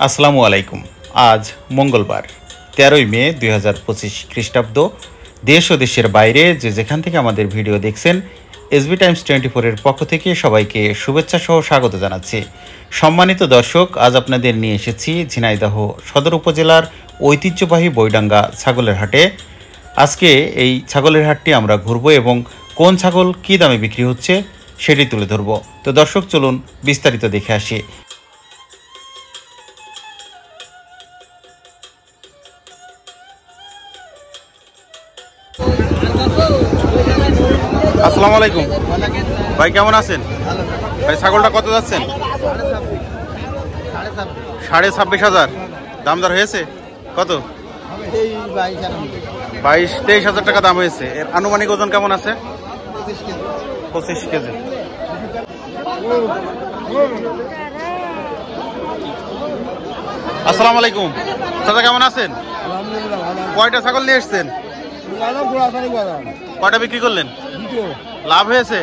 আসসালামু আলাইকুম। আজ মঙ্গলবার 13ই মে 2025 খ্রিস্টাব্দ। দেশ ও দেশের বাইরে যেখান থেকে আমাদের ভিডিও দেখছেন, এসবি টাইমস 24-এর পক্ষ থেকে সবাইকে শুভেচ্ছা সহ স্বাগত জানাচ্ছি। সম্মানিত দর্শক, আজ আপনাদের নিয়ে এসেছি ঝিনাইদহ সদর উপজেলার ঐতিহ্যবাহী বৈডাঙ্গা ছাগলের হাটে। আজকে এই ছাগলের হাটটি আমরা ঘুরবো এবং কোন ছাগল কী দামে বিক্রি হচ্ছে সেটি তুলে ধরব। তো দর্শক, চলুন বিস্তারিত দেখে আসি। আসসালামু আলাইকুম ভাই, কেমন আছেন ভাই? ছাগলটা কত যাচ্ছেন? 26,500। দাম দর হয়েছে কত? 22-23 হাজার টাকা দাম হয়েছে। এর আনুমানিক ওজন কেমন আছে? 25 কেজি। আসসালামু আলাইকুম চাচা, কেমন আছেন? কয়টা ছাগল নিয়ে এসছেন? কয়টা বিক্রি করলেন? লাভ হয়েছে?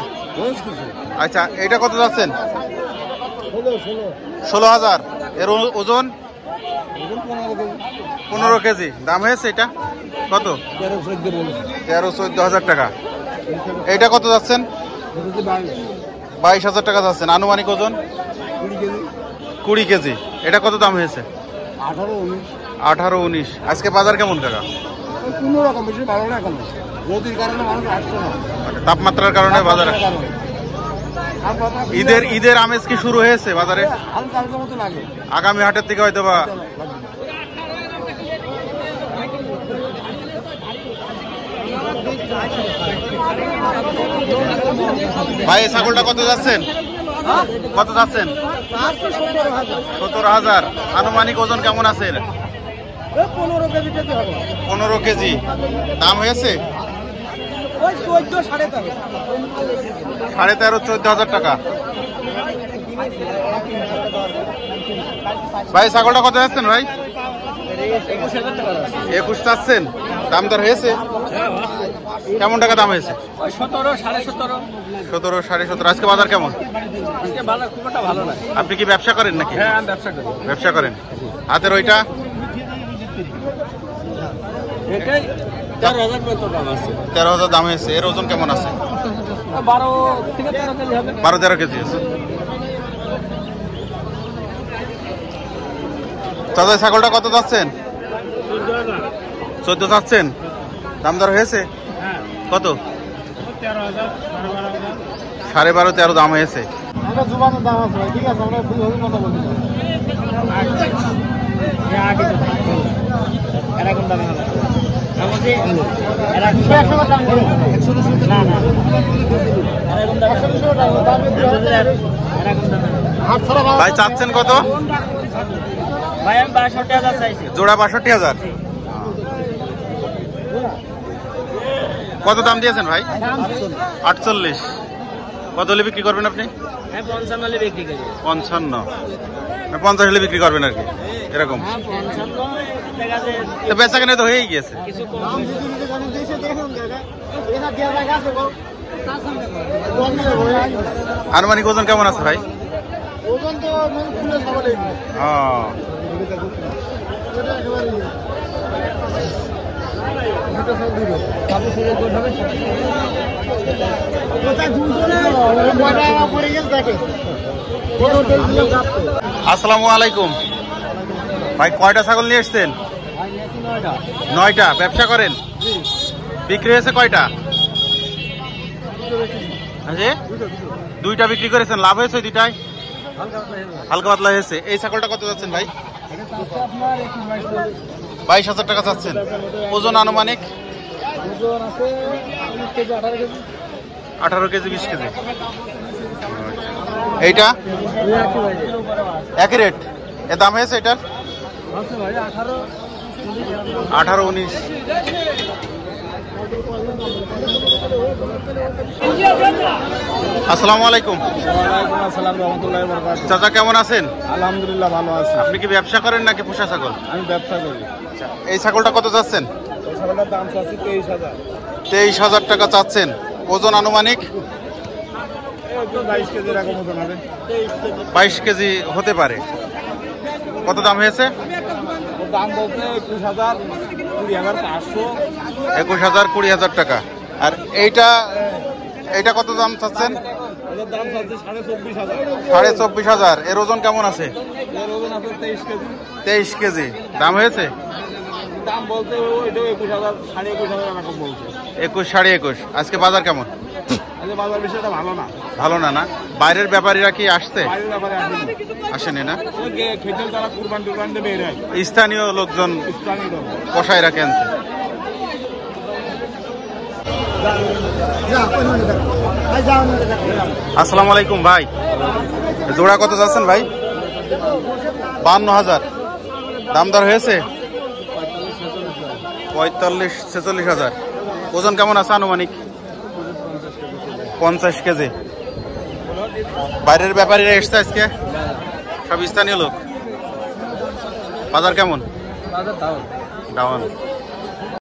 আচ্ছা, এটা কত যাচ্ছেন? 16,000। এর ওজন 15 কেজি। দাম হয়েছে এটা কত? 13-14 হাজার টাকা। এইটা কত যাচ্ছেন? 22,000 টাকা যাচ্ছেন। আনুমানিক ওজন 20 কেজি। এটা কত দাম হয়েছে? 18-19। আজকে বাজার কেমন কাকা? তাপমাত্রার কারণে বাজারে ঈদের আমেজ কি শুরু হয়েছে বাজারে? আগামী হাটের থেকে হয়তো বা। ভাই, ছাগলটা কত যাচ্ছেন? কত যাচ্ছেন? 17,000। আনুমানিক ওজন কেমন আছে? 15 কেজি। দাম হয়েছে 13.5-14 হাজার টাকা। ভাই, ছাগলটা কত যাচ্ছেন ভাই? 21 চাচ্ছেন। দাম দর হয়েছে কেমন টাকা দাম হয়েছে? 17-17.5। আজকে বাজার কেমন? আপনি কি ব্যবসা করেন নাকি? ব্যবসা করেন। হাতের ওইটা 13,000 দাম হয়েছে। এর ওজন কেমন আছে? 12-13 কেজি আছে। চাচা, ছাগলটা কত যাচ্ছেন? 14 চাচ্ছেন। দাম দর হয়েছে কত? 12.5-13 দাম হয়েছে। ভাই, চাচ্ছেন কত? জোড়া 62,000। কত দাম দিয়েছেন ভাই? 48। কত হলে বিক্রি করবেন আপনি? 55। 50 হলে বিক্রি করবেন আর কি, এরকম। বেচা কেনা তো হয়েই গিয়েছে। আনুমানিক ওজন কেমন আছে ভাই? আসসালামু আলাইকুম ভাই, কয়টা ছাগল নিয়ে এসছেন? 9টা। ব্যবসা করেন? বিক্রি হয়েছে কয়টা? 2টা বিক্রি করেছেন। লাভ হয়েছে 2টায়? হালকা পাতলা হয়েছে। এই ছাগলটা কত যাচ্ছেন ভাই? 22,000 টাকা চাচ্ছেন। ওজন আনুমানিক 18 কেজি 20 কেজি। এইটা একই রেট? এর দাম হয়েছে এটার? 18-19। আসসালামু আলাইকুম। চাচা, কেমন আছেন? আলহামদুলিল্লাহ, ভালো আছি। আপনি কি ব্যবসা করেন নাকি পোষা ছাগল? আমি ব্যবসা করি। এই ছাগলটা কত চাচ্ছেন? ছাগলের দাম চাচ্ছি 23,000। 23,000 টাকা চাচ্ছেন। ওজন আনুমানিক 22 কেজি এরকম ওজন হবে। 22 কেজি হতে পারে। কত দাম হয়েছে? ওর দাম বলতে 21,000, 20,500। 21,000, 20,000 টাকা। আর এইটা কত দাম চাচ্ছেন? ওটার দাম চাচ্ছে 24,500। 24,500। এর ওজন কেমন আছে? এর ওজন আছে 23 কেজি। 23 কেজি। দাম হয়েছে? দাম বলতে ওইটাও 21,000, 21,500 এরকম বলছে। 21, 21.5। আজকে বাজার কেমন? আচ্ছা, বাজার বিষয়টা ভালো না। ভালো না না? বাইরের ব্যাপারীরা কি আসছে? বাইরের ব্যাপারে আসেনি। আসেনি না? ওই খেতে তারা কুরবান টুরবান দিয়ে বের হয়। স্থানীয় লোকজন স্থানীয় লোক। কষাই রাখেন। আসসালামু আলাইকুম ভাই। জোড়া কত যাচ্ছেন ভাই? 52,000। দাম দর হয়েছে? 45-46,000। ওজন কেমন আছে আনুমানিক? 50 কেজি। বাইরের ব্যাপারীরা এসছে আজকে? সব স্থানীয় লোক। বাজার কেমন? বাজার দাও। ডাউন।